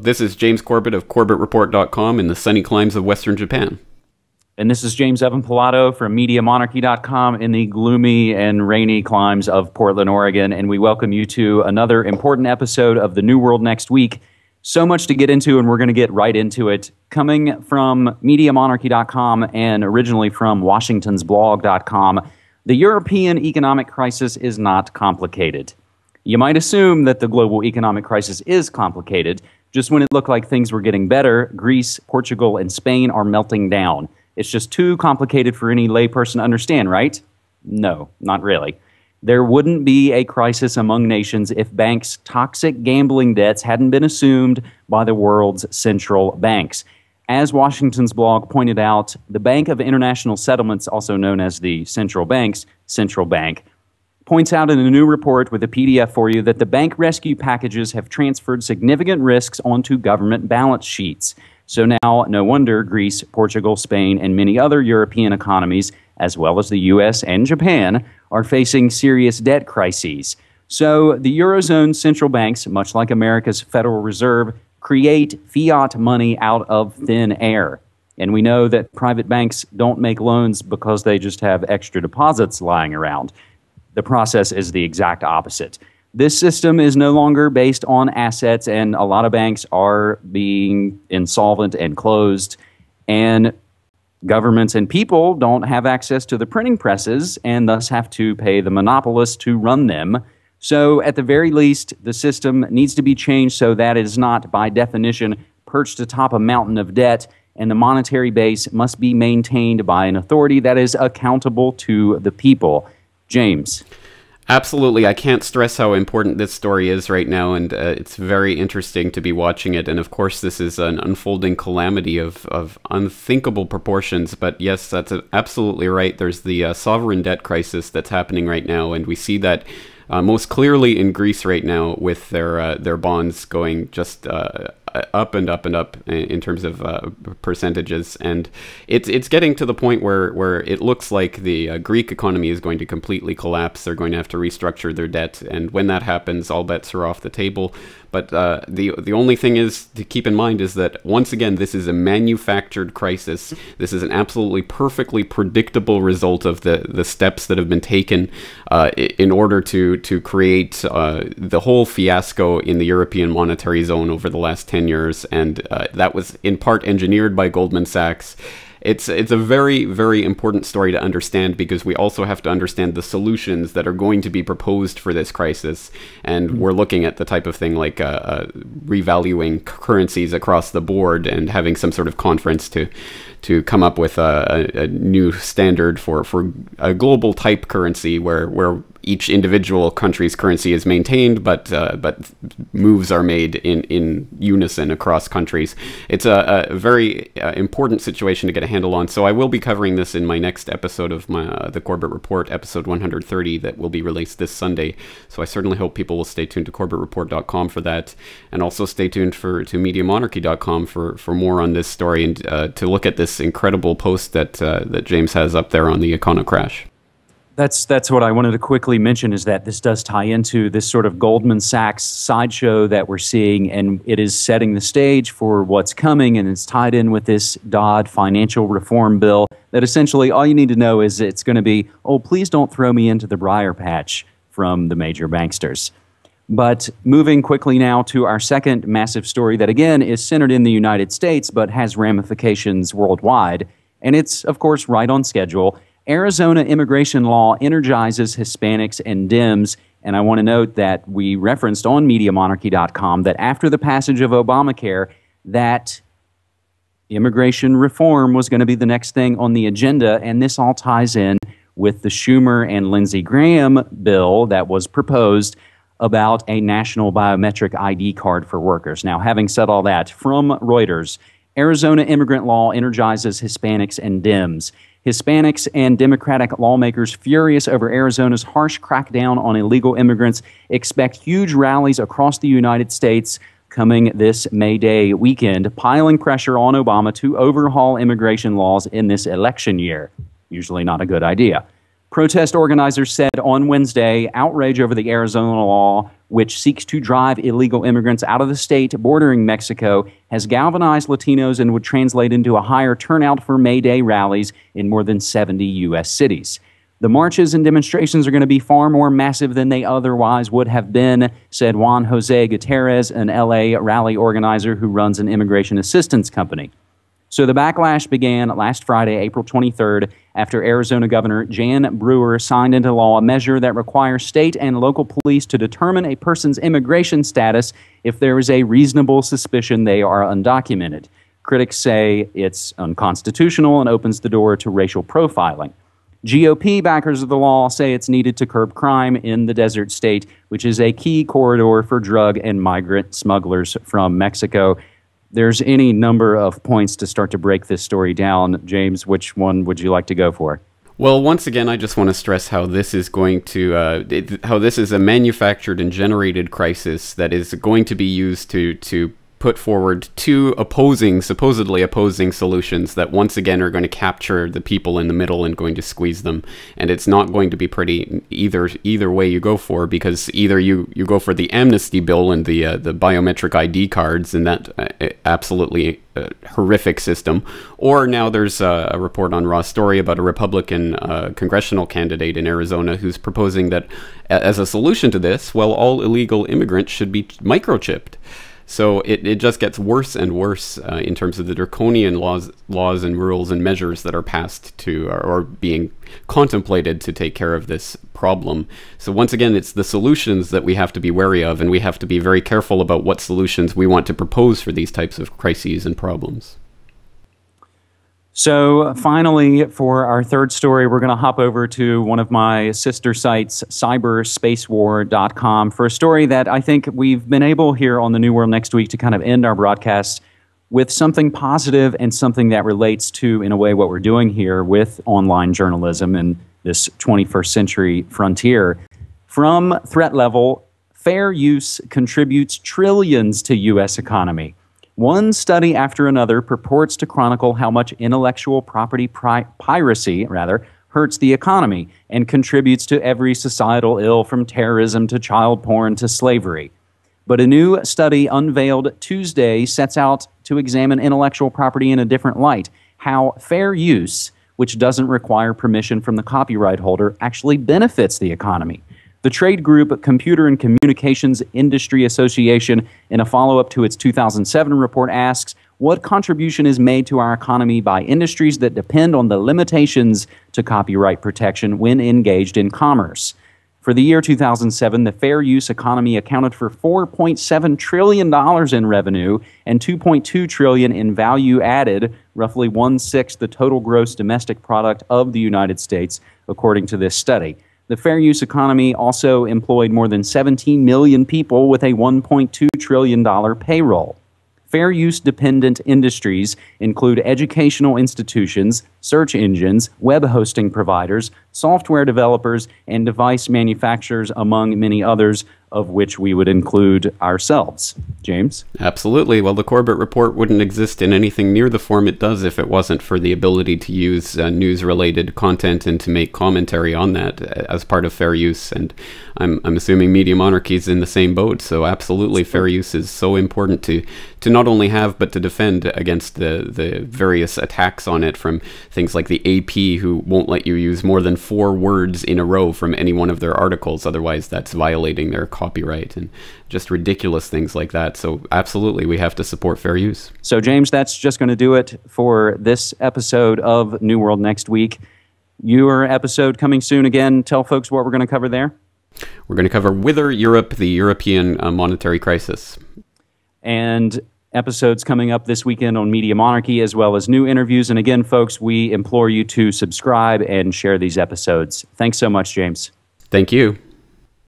this is James Corbett of CorbettReport.com in the sunny climes of Western Japan. And this is James Evan Pilato from MediaMonarchy.com in the gloomy and rainy climes of Portland, Oregon. And we welcome you to another important episode of The New World Next Week. So much to get into, and we're going to get right into it. Coming from MediaMonarchy.com and originally from WashingtonsBlog.com, the European economic crisis is not complicated. You might assume that the global economic crisis is complicated. Just when it looked like things were getting better, Greece, Portugal, and Spain are melting down. It's just too complicated for any layperson to understand, right? No, not really. There wouldn't be a crisis among nations if banks' toxic gambling debts hadn't been assumed by the world's central banks. As Washington's blog pointed out, the Bank of International Settlements, also known as the central bank's central bank, points out in a new report with a PDF for you that the bank rescue packages have transferred significant risks onto government balance sheets. So now, no wonder Greece, Portugal, Spain, and many other European economies, as well as the U.S. and Japan, are facing serious debt crises. So the Eurozone central banks, much like America's Federal Reserve, create fiat money out of thin air. And we know that private banks don't make loans because they just have extra deposits lying around. The process is the exact opposite. This system is no longer based on assets, and a lot of banks are being insolvent and closed. And governments and people don't have access to the printing presses and thus have to pay the monopolists to run them. So at the very least, the system needs to be changed so that it is not, by definition, perched atop a mountain of debt, and the monetary base must be maintained by an authority that is accountable to the people. James. Absolutely. I can't stress how important this story is right now, and it's very interesting to be watching it. And of course, this is an unfolding calamity of unthinkable proportions. But yes, that's absolutely right. There's the sovereign debt crisis that's happening right now, and we see that most clearly in Greece right now with their bonds going just up and up and up in terms of percentages, and it's getting to the point where it looks like the Greek economy is going to completely collapse. They're going to have to restructure their debt, and when that happens, all bets are off the table. But the only thing is to keep in mind is that, once again, this is a manufactured crisis. This is an absolutely perfectly predictable result of the steps that have been taken in order to create the whole fiasco in the European monetary zone over the last 10 years. And that was in part engineered by Goldman Sachs. It's a very, very important story to understand, because we also have to understand the solutions that are going to be proposed for this crisis. And we're looking at the type of thing like revaluing currencies across the board and having some sort of conference to come up with a new standard for a global type currency where each individual country's currency is maintained, but moves are made in unison across countries. It's a very important situation to get a handle on. So I will be covering this in my next episode of the Corbett Report, episode 130, that will be released this Sunday. So I certainly hope people will stay tuned to CorbettReport.com for that, and also stay tuned to MediaMonarchy.com for more on this story, and to look at this incredible post that James has up there on the Econocrash. That's what I wanted to quickly mention, is that this does tie into this sort of Goldman Sachs sideshow that we're seeing, and it is setting the stage for what's coming, and it's tied in with this Dodd financial reform bill that essentially all you need to know is it's going to be, oh, please don't throw me into the briar patch from the major banksters. But moving quickly now to our second massive story that, again, is centered in the United States but has ramifications worldwide, and it's, of course, right on schedule. Arizona immigration law energizes Hispanics and Dems, and I want to note that we referenced on MediaMonarchy.com that after the passage of Obamacare, that immigration reform was going to be the next thing on the agenda, and this all ties in with the Schumer and Lindsey Graham bill that was proposed about a national biometric ID card for workers. Now, having said all that, from Reuters, Arizona immigrant law energizes Hispanics and Dems. Hispanics and Democratic lawmakers, furious over Arizona's harsh crackdown on illegal immigrants, expect huge rallies across the United States coming this May Day weekend, piling pressure on Obama to overhaul immigration laws in this election year. Usually not a good idea. Protest organizers said on Wednesday, outrage over the Arizona law, which seeks to drive illegal immigrants out of the state bordering Mexico, has galvanized Latinos and would translate into a higher turnout for May Day rallies in more than 70 U.S. cities. The marches and demonstrations are going to be far more massive than they otherwise would have been, said Juan Jose Gutierrez, an L.A. rally organizer who runs an immigration assistance company. So the backlash began last Friday, April 23rd, after Arizona Governor Jan Brewer signed into law a measure that requires state and local police to determine a person's immigration status if there is a reasonable suspicion they are undocumented. Critics say it's unconstitutional and opens the door to racial profiling. GOP backers of the law say it's needed to curb crime in the desert state, which is a key corridor for drug and migrant smugglers from Mexico. There's any number of points to start to break this story down. James, which one would you like to go for? Well, once again, I just want to stress how this is going to, how this is a manufactured and generated crisis that is going to be used to put forward two supposedly opposing solutions that once again are going to capture the people in the middle and going to squeeze them. And it's not going to be pretty either way you go for, because either you go for the amnesty bill and the biometric ID cards and that absolutely horrific system, or now there's a report on Raw Story about a Republican congressional candidate in Arizona who's proposing that as a solution to this, well, all illegal immigrants should be microchipped. So it just gets worse and worse in terms of the draconian laws and rules and measures that are passed to or being contemplated to take care of this problem. So once again, it's the solutions that we have to be wary of, and we have to be very careful about what solutions we want to propose for these types of crises and problems. So finally, for our third story, we're going to hop over to one of my sister sites, cyberspacewar.com, for a story that I think we've been able here on the New World Next Week to kind of end our broadcast with something positive and something that relates to, in a way, what we're doing here with online journalism and this 21st century frontier. From threat level, fair use contributes trillions to U.S. economy. One study after another purports to chronicle how much intellectual property piracy hurts the economy and contributes to every societal ill, from terrorism to child porn to slavery. But a new study unveiled Tuesday sets out to examine intellectual property in a different light, how fair use, which doesn't require permission from the copyright holder, actually benefits the economy. The trade group Computer and Communications Industry Association, in a follow-up to its 2007 report, asks, what contribution is made to our economy by industries that depend on the limitations to copyright protection when engaged in commerce? For the year 2007, the fair use economy accounted for $4.7 trillion in revenue and $2.2 trillion in value added, roughly 1/6 the total gross domestic product of the United States, according to this study. The fair use economy also employed more than 17 million people with a $1.2 trillion payroll. Fair use dependent industries include educational institutions, search engines, web hosting providers, software developers, and device manufacturers, among many others, of which we would include ourselves. James? Absolutely. Well, the Corbett Report wouldn't exist in anything near the form it does if it wasn't for the ability to use news-related content and to make commentary on that as part of fair use. And I'm assuming Media Monarchy is in the same boat. So absolutely, fair use is so important to not only have, but to defend against the various attacks on it from things like the AP, who won't let you use more than 4 words in a row from any one of their articles. Otherwise, that's violating their copyright, and just ridiculous things like that. So absolutely, we have to support fair use. So James, that's just going to do it for this episode of New World Next Week. Your episode coming soon again. Tell folks what we're going to cover there. We're going to cover Wither Europe, the European monetary crisis. And episodes coming up this weekend on Media Monarchy, as well as new interviews. And again, folks, we implore you to subscribe and share these episodes. Thanks so much, James. Thank you.